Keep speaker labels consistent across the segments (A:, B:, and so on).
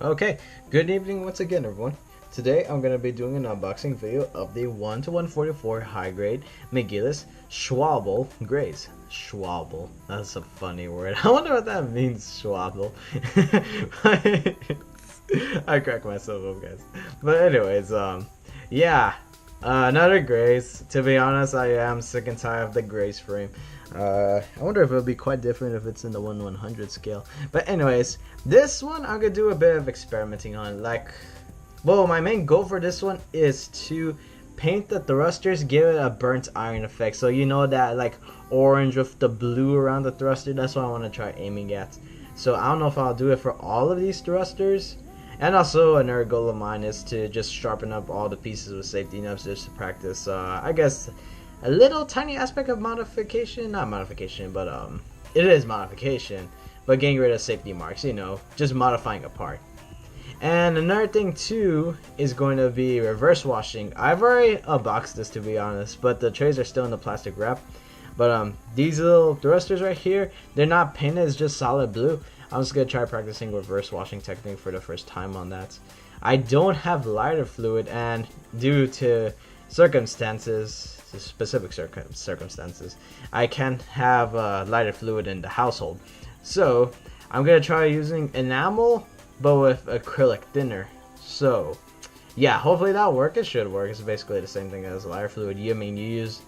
A: Okay, good evening once again, everyone. Today I'm going to be doing an unboxing video of the 1-144 high grade McGillis's Schwable Graze. Schwable, that's a funny word. I wonder what that means, Schwable. I crack myself up, guys. But anyways, yeah, another Graze. To be honest, I am sick and tired of the Graze frame. I wonder if it'll be quite different if it's in the 1/100 scale. But anyways, this one I'm gonna do a bit of experimenting on. Well, my main goal for this one is to paint the thrusters, give it a burnt iron effect. So you know that like orange with the blue around the thruster. That's what I want to try aiming at. So I don't know if I'll do it for all of these thrusters. And also another goal of mine is to just sharpen up all the pieces with safety nubs just to practice. I guess a little tiny aspect of modification, not modification, but it is modification, but getting rid of safety marks, you know, just modifying a part. And another thing too is going to be reverse washing. I've already unboxed this, to be honest, but the trays are still in the plastic wrap. But these little thrusters right here, they're not painted, it's just solid blue. I'm just gonna try practicing reverse washing technique for the first time on that. I don't have lighter fluid, and due to circumstances, specific circumstances, I can't have lighter fluid in the household. So I'm gonna try using enamel, but with acrylic thinner. So yeah, hopefully that'll work. It should work. It's basically the same thing as lighter fluid. You use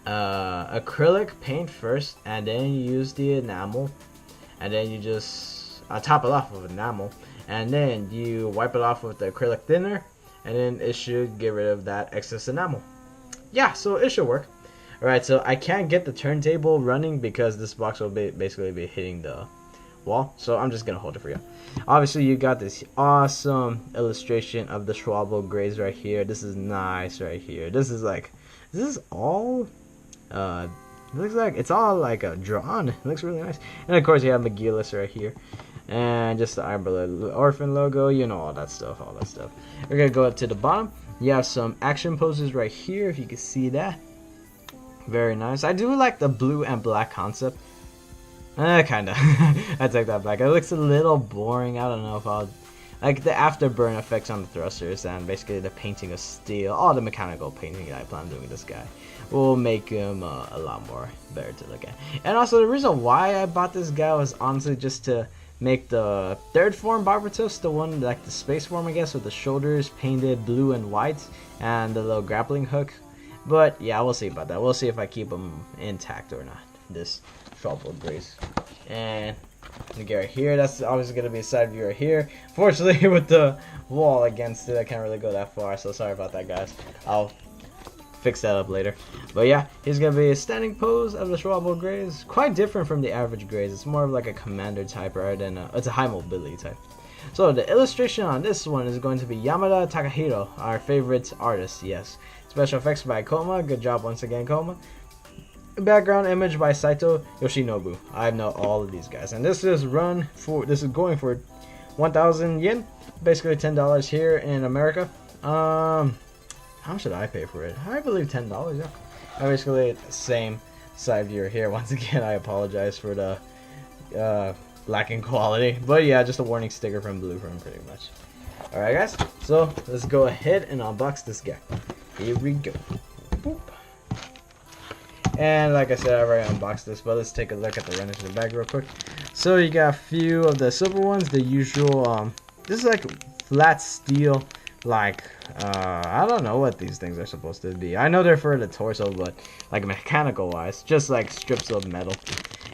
A: acrylic paint first, and then you use the enamel, and then you just top it off with enamel, and then you wipe it off with the acrylic thinner, and then it should get rid of that excess enamel. Yeah, so it should work. Alright, so I can't get the turntable running because this box will basically be hitting the wall, so I'm just gonna hold it for you. Obviously, you got this awesome illustration of the Schwable Graze right here. This is nice right here. This is all it looks like it's all like drawn. It looks really nice. And of course you have McGillis's right here, and just the Umbrella Orphan logo, you know, all that stuff. We're gonna go up to the bottom. You have some action poses right here, if you can see that. Very nice. I do like the blue and black concept. Kinda. I take that back. It looks a little boring. I don't know if I'll like the afterburn effects on the thrusters and basically the painting of steel. All the mechanical painting that I plan on doing this guy will make him a lot more better to look at. And also the reason why I bought this guy was honestly just to make the third form Barbatos, the one like the space form, I guess, with the shoulders painted blue and white and the little grappling hook. But yeah, we'll see about that. We'll see if I keep them intact or not. This Schwable Graze. And you get right here, that's obviously going to be a side view right here. Fortunately, with the wall against it, I can't really go that far, so sorry about that, guys. I'll fix that up later. But yeah, here's going to be a standing pose of the Schwable Graze. Quite different from the average Graze. It's more of like a commander type rather than it's a high mobility type. So the illustration on this one is going to be Yamada Takahiro, our favorite artist, yes. Special effects by Koma. Good job once again, Koma. Background image by Saito Yoshinobu. I know all of these guys, and this is going for 1,000 yen, basically $10 here in America. How much did I pay for it? I believe $10. Yeah, basically the same side view here. Once again, I apologize for the lacking quality, but yeah, just a warning sticker from Blueframe pretty much. Alright guys, so let's go ahead and unbox this guy. Here we go. Boop. And like I said, I've already unboxed this, but let's take a look at the runners in the bag real quick. So you got a few of the silver ones, the usual, this is like flat steel, like, I don't know what these things are supposed to be. I know they're for the torso, but like mechanical wise, just like strips of metal.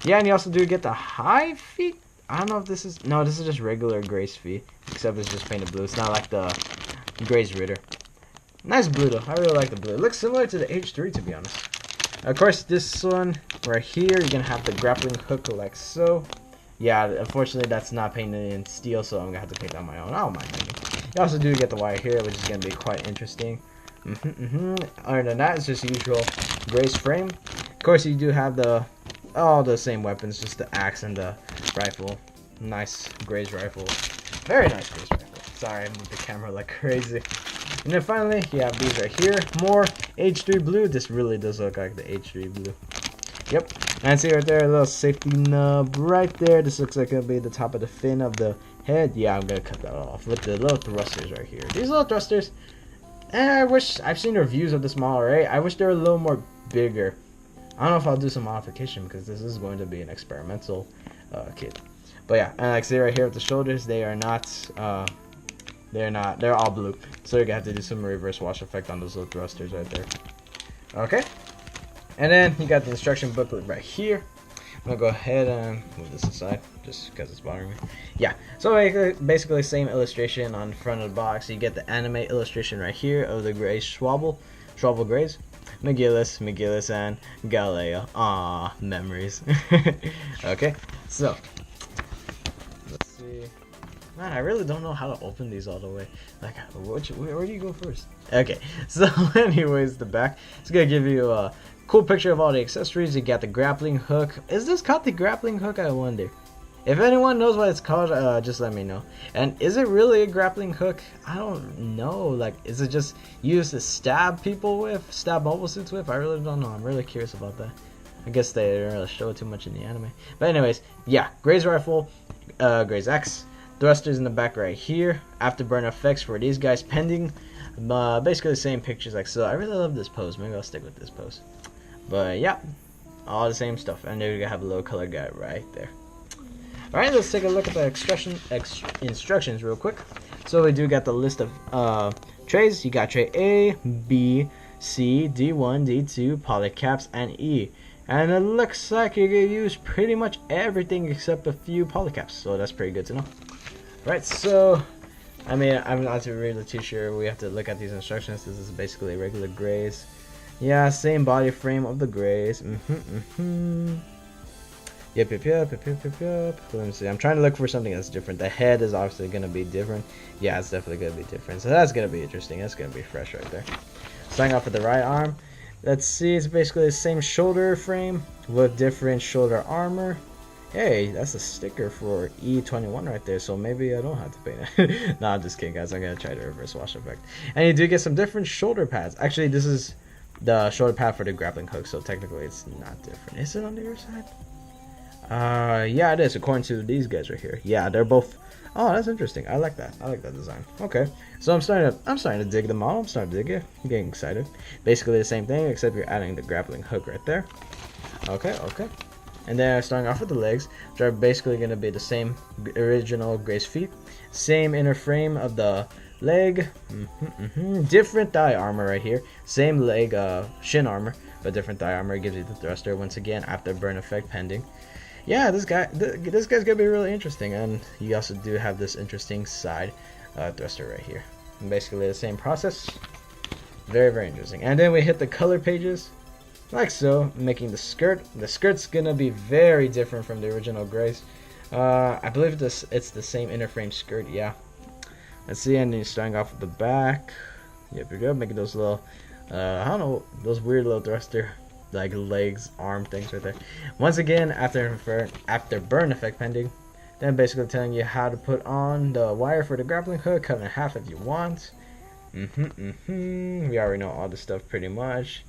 A: Yeah, and you also do get the high feet. I don't know if this is, no, this is just regular Graze feet, except it's just painted blue. It's not like the Graze Ritter. Nice blue though, I really like the blue. It looks similar to the H3, to be honest. Of course, this one right here, you're gonna have the grappling hook like so. Yeah, unfortunately that's not painted in steel, so I'm gonna have to paint on my own. I don't mind painting. You also do get the wire here, which is gonna be quite interesting. Other than that, it's just the usual Graze frame. Of course, you do have all the same weapons, just the axe and the rifle. Nice Graze rifle. Very nice Graze rifle. Sorry, I moved the camera like crazy. And then finally, you have these right here. More H3 blue. This really does look like the H3 blue. Yep. And see right there, a little safety nub right there. This looks like it'll be the top of the fin of the head, yeah, I'm gonna cut that off with the little thrusters right here. These little thrusters, I wish, I've seen reviews of this model, right? I wish they were a little more bigger. I don't know if I'll do some modification because this is going to be an experimental kit. But yeah, and like see right here with the shoulders, they are not, they're all blue. So you're gonna have to do some reverse wash effect on those little thrusters right there. Okay. And then you got the instruction booklet right here. I'm gonna go ahead and move this aside just because it's bothering me. Yeah, so basically same illustration on the front of the box. You get the anime illustration right here of the Graze Schwable Graze, McGillis, and Galileo. Ah, memories. Okay, so let's see. Man, I really don't know how to open these all the way. Like, where do you go first? Okay, so anyways, the back is gonna give you a cool picture of all the accessories. You got the grappling hook. Is this called the grappling hook? I wonder. If anyone knows what it's called, just let me know. And is it really a grappling hook? I don't know. Like, is it just used to stab people with, stab mobile suits with? I really don't know. I'm really curious about that. I guess they didn't really show it too much in the anime. But anyways, yeah, Graze rifle, Graze X, thrusters in the back right here. Afterburner effects for these guys pending. Basically the same pictures like so. I really love this pose. Maybe I'll stick with this pose. But yeah, all the same stuff. And there you have a little color guide right there. Alright, let's take a look at the instructions real quick. So we do got the list of trays. You got tray A, B, C, D1, D2, polycaps, and E. And it looks like you can use pretty much everything except a few polycaps. So that's pretty good to know. Right, so I mean, I'm not really too sure. We have to look at these instructions. This is basically a regular Graze. Yeah, same body frame of the Graze. Yep. Let me see. I'm trying to look for something that's different. The head is obviously going to be different. Yeah, it's definitely going to be different. So that's going to be interesting. That's going to be fresh right there. Starting off with the right arm. Let's see. It's basically the same shoulder frame with different shoulder armor. Hey, that's a sticker for E21 right there, so maybe I don't have to paint it. No, I'm just kidding, guys. I'm going to try the reverse wash effect. And you do get some different shoulder pads. Actually, this is the shoulder pad for the grappling hook, so technically it's not different. Is it on the other side? Yeah, it is, according to these guys right here. Yeah, they're both. Oh, that's interesting. I like that. I like that design. Okay, so I'm starting to dig the model. I'm starting to dig it. I'm getting excited. Basically the same thing, except you're adding the grappling hook right there. Okay. And then starting off with the legs, which are basically going to be the same original Graze feet. Same inner frame of the leg. Different thigh armor right here. Same leg shin armor, but different thigh armor. It gives you the thruster once again after burn effect pending. Yeah, this guy's gonna be really interesting, and you also do have this interesting side thruster right here. And basically the same process. Very, very interesting. And then we hit the color pages, like so, making the skirt. The skirt's gonna be very different from the original Graze. I believe it's the same inner frame skirt. Yeah. Let's see, and then starting off with the back. Yep, you're good. Making those little, I don't know, those weird little thruster. Like legs, arm things right there. Once again, after burn effect pending, then basically telling you how to put on the wire for the grappling hook, cut it in half if you want. We already know all this stuff pretty much.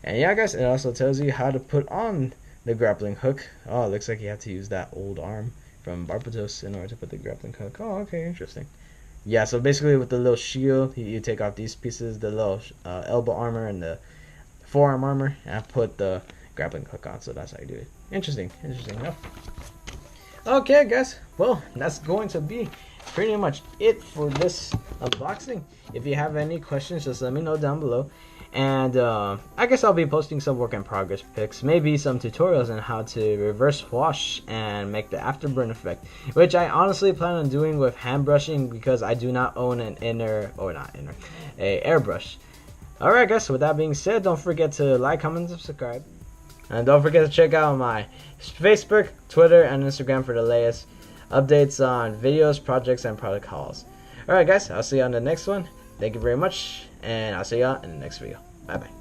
A: And yeah, guys, it also tells you how to put on the grappling hook. Oh, it looks like you have to use that old arm from Barbatos in order to put the grappling hook. Oh, okay, interesting. Yeah, so basically with the little shield, you take off these pieces, the little elbow armor and the forearm armor, and I put the grappling hook on, so that's how you do it. Interesting enough. Okay, guys, well, that's going to be pretty much it for this unboxing. If you have any questions, just let me know down below. And I guess I'll be posting some work in progress pics, maybe some tutorials on how to reverse wash and make the afterburn effect, which I honestly plan on doing with hand brushing because I do not own an airbrush. Alright, guys, so with that being said, don't forget to like, comment, and subscribe. And don't forget to check out my Facebook, Twitter, and Instagram for the latest updates on videos, projects, and product hauls. Alright, guys, I'll see you on the next one. Thank you very much, and I'll see y'all in the next video. Bye-bye.